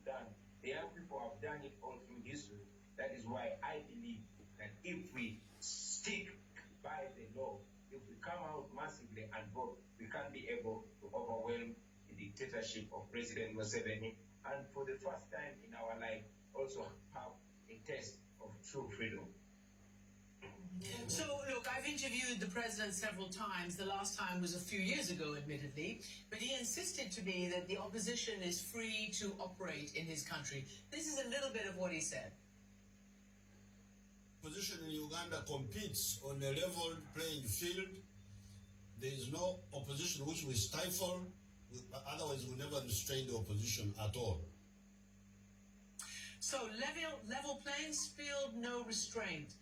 done. The young people have done it all through history. That is why I believe that if we stick by the law, if we come out massively and vote, we can be able to overwhelm the dictatorship of President Museveni, and for the first time in our life, also have a taste of true freedom. So, look, I've interviewed the president several times. The last time was a few years ago, admittedly. But he insisted to me that the opposition is free to operate in his country. This is a little bit of what he said. Opposition in Uganda competes on a level playing field. There is no opposition which we stifle. Otherwise, we never restrain the opposition at all. So, level playing field, no restraint.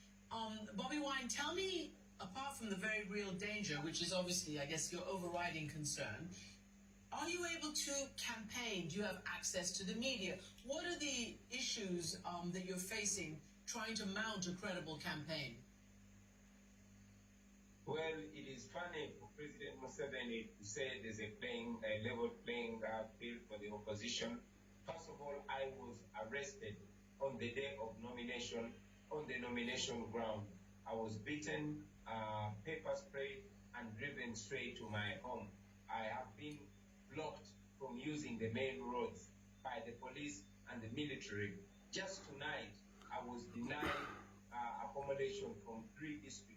Bobi Wine, tell me, apart from the very real danger, which is obviously, I guess, your overriding concern, are you able to campaign? Do you have access to the media? What are the issues that you're facing trying to mount a credible campaign? Well, it is funny for President Museveni to say there's a level playing field for the opposition. First of all, I was arrested on the day of nomination, on the nomination ground. I was beaten, pepper sprayed, and driven straight to my home. I have been blocked from using the main roads by the police and the military. Just tonight, I was denied accommodation from 3 districts.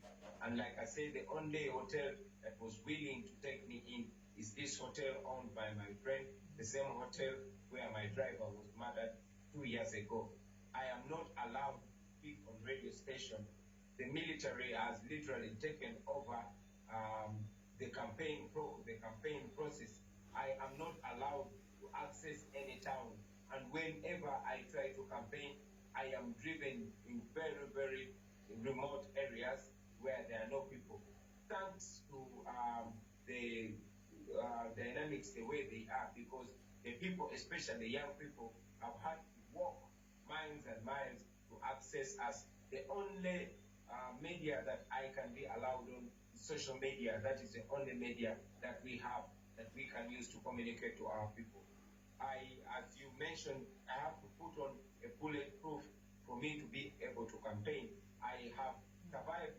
And like I said, the only hotel that was willing to take me in is this hotel owned by my friend, the same hotel where my driver was murdered 2 years ago. I am not allowed to speak on radio station. The military has literally taken over the campaign process. I am not allowed to access any town. And whenever I try to campaign, I am driven in very, very remote areas where there are no people. Thanks to the dynamics the way they are, because the people, especially the young people, have had to walk miles and miles to access us. The only media that I can be allowed on is social media. That is the only media that we have that we can use to communicate to our people. As you mentioned, I have to put on a bulletproof for me to be able to campaign. I have survived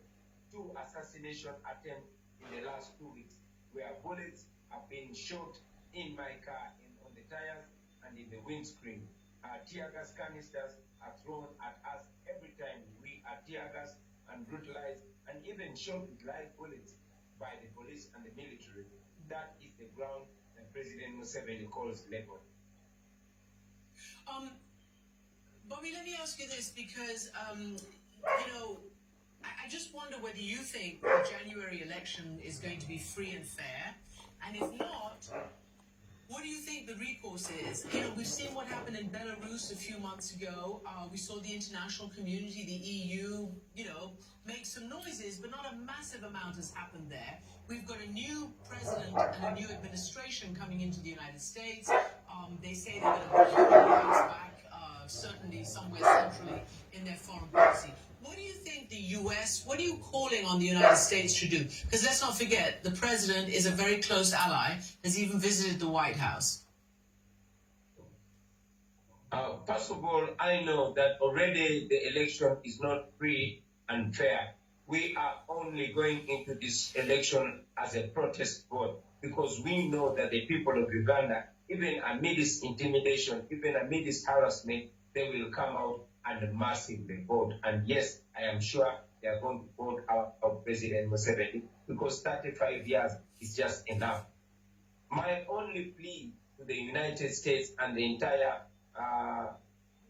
2 assassination attempts in the last 2 weeks, where bullets have been shot in my car, on the tires and in the windscreen. Tear gas canisters are thrown at us every time we are tear gas and brutalized and even shot with live bullets by the police and the military. That is the ground that President Museveni calls level. Bobi, let me ask you this, because, I just wonder whether you think the January election is going to be free and fair, and if not, what do you think the recourse is? We've seen what happened in Belarus a few months ago. We saw the international community, the EU, make some noises, but not a massive amount has happened there. We've got a new president and a new administration coming into the United States. They say they're going to put human rights back, certainly somewhere centrally in their foreign policy. What do you think the U.S., what are you calling on the United States to do? Because let's not forget, the president is a very close ally, has even visited the White House. First of all, I know that already the election is not free and fair. We are only going into this election as a protest vote, because we know that the people of Uganda, even amidst intimidation, even amidst harassment, they will come out and massively vote. And yes, I am sure they are going to vote out President Museveni, because 35 years is just enough. My only plea to the United States and the entire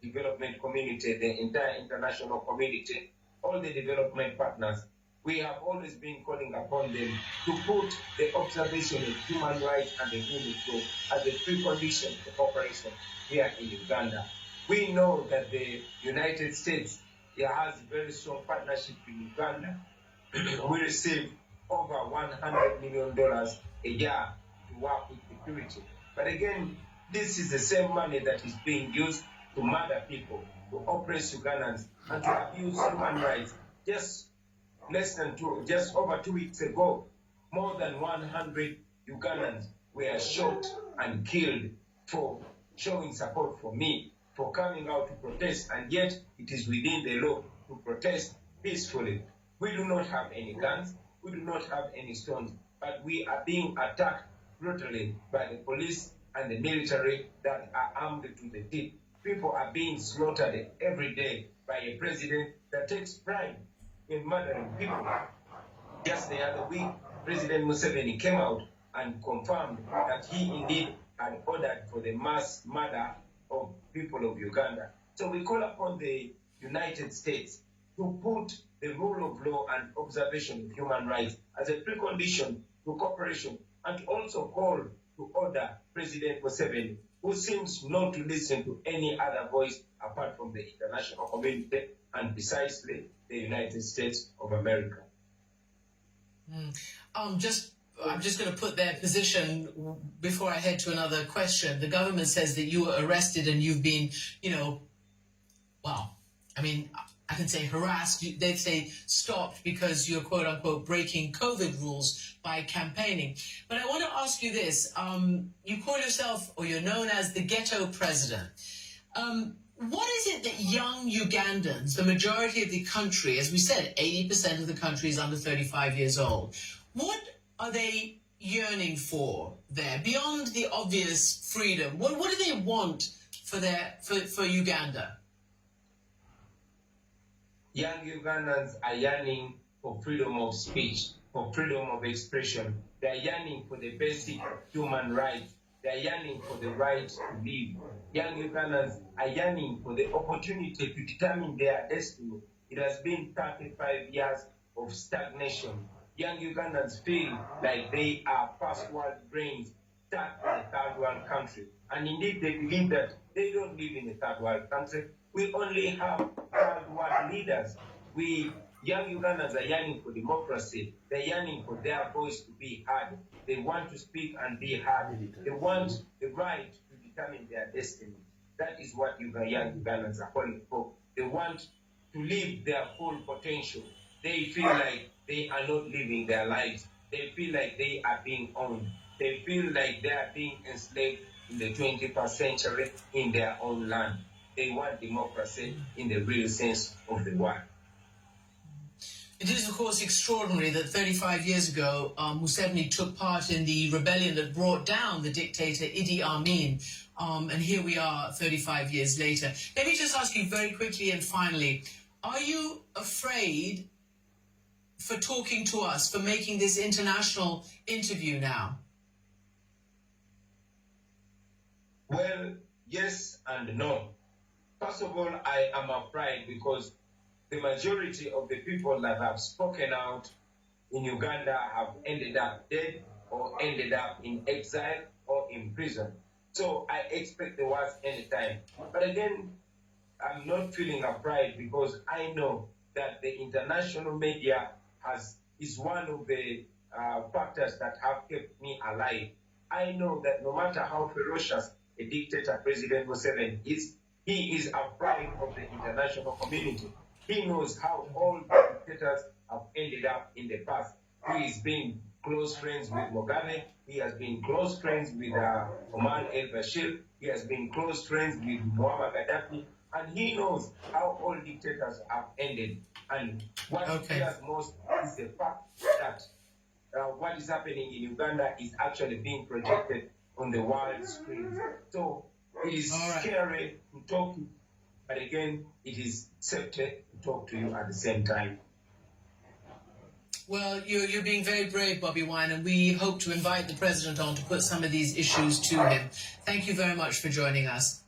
development community, the entire international community, all the development partners, we have always been calling upon them to put the observation of human rights and the rule of law as a precondition for cooperation here in Uganda. We know that the United States has a very strong partnership in Uganda. We receive over $100 million a year to work with security. But again, this is the same money that is being used to murder people, to oppress Ugandans, and to abuse human rights. Just over 2 weeks ago, more than 100 Ugandans were shot and killed for showing support for me for coming out to protest, and yet it is within the law to protest peacefully. We do not have any guns, we do not have any stones, but we are being attacked brutally by the police and the military that are armed to the teeth. People are being slaughtered every day by a president that takes pride in murdering people. Just the other week, President Museveni came out and confirmed that he indeed had ordered for the mass murder of people of Uganda. So we call upon the United States to put the rule of law and observation of human rights as a precondition to cooperation, and to also call to order President Museveni, who seems not to listen to any other voice apart from the international community and precisely the United States of America. I'm just going to put their position before I head to another question. The government says that you were arrested and you've been, I can say harassed. They'd say stopped because you're quote unquote breaking COVID rules by campaigning. But I want to ask you this. You call yourself, or you're known as, the ghetto president. What is it that young Ugandans, the majority of the country, as we said, 80% of the country is under 35 years old, what are they yearning for there, beyond the obvious freedom? What do they want for Uganda? Young Ugandans are yearning for freedom of speech, for freedom of expression. They are yearning for the basic human rights. They are yearning for the right to live. Young Ugandans are yearning for the opportunity to determine their destiny. It has been 35 years of stagnation. Young Ugandans feel like they are first world brains stuck in a third world country. And indeed, they believe that they don't live in a third world country. We only have third world leaders. Young Ugandans are yearning for democracy. They're yearning for their voice to be heard. They want to speak and be heard. They want the right to determine their destiny. That is what young Ugandans are calling for. They want to live their full potential. They feel like they are not living their lives. They feel like they are being owned. They feel like they are being enslaved in the 21st century in their own land. They want democracy in the real sense of the word. It is, of course, extraordinary that 35 years ago, Museveni took part in the rebellion that brought down the dictator Idi Amin. And here we are 35 years later. Let me just ask you very quickly and finally, are you afraid for talking to us, for making this international interview now? Well, yes and no. First of all, I am afraid because the majority of the people that have spoken out in Uganda have ended up dead or ended up in exile or in prison. So I expect the worst anytime. But again, I'm not feeling afraid because I know that the international media is one of the factors that have kept me alive. I know that no matter how ferocious a dictator President Museveni is, he is afraid of the international community. He knows how all the dictators have ended up in the past. He has been close friends with Mugabe. He has been close friends with Omar el-Bashir. He has been close friends with Muammar Gaddafi. And he knows how all dictators have ended. And what he fears most is the fact that what is happening in Uganda is actually being projected on the world screen. So it is scary to talk to you, but again, it is safety to talk to you at the same time. Well, you're being very brave, Bobi Wine, and we hope to invite the president on to put some of these issues to him. Thank you very much for joining us.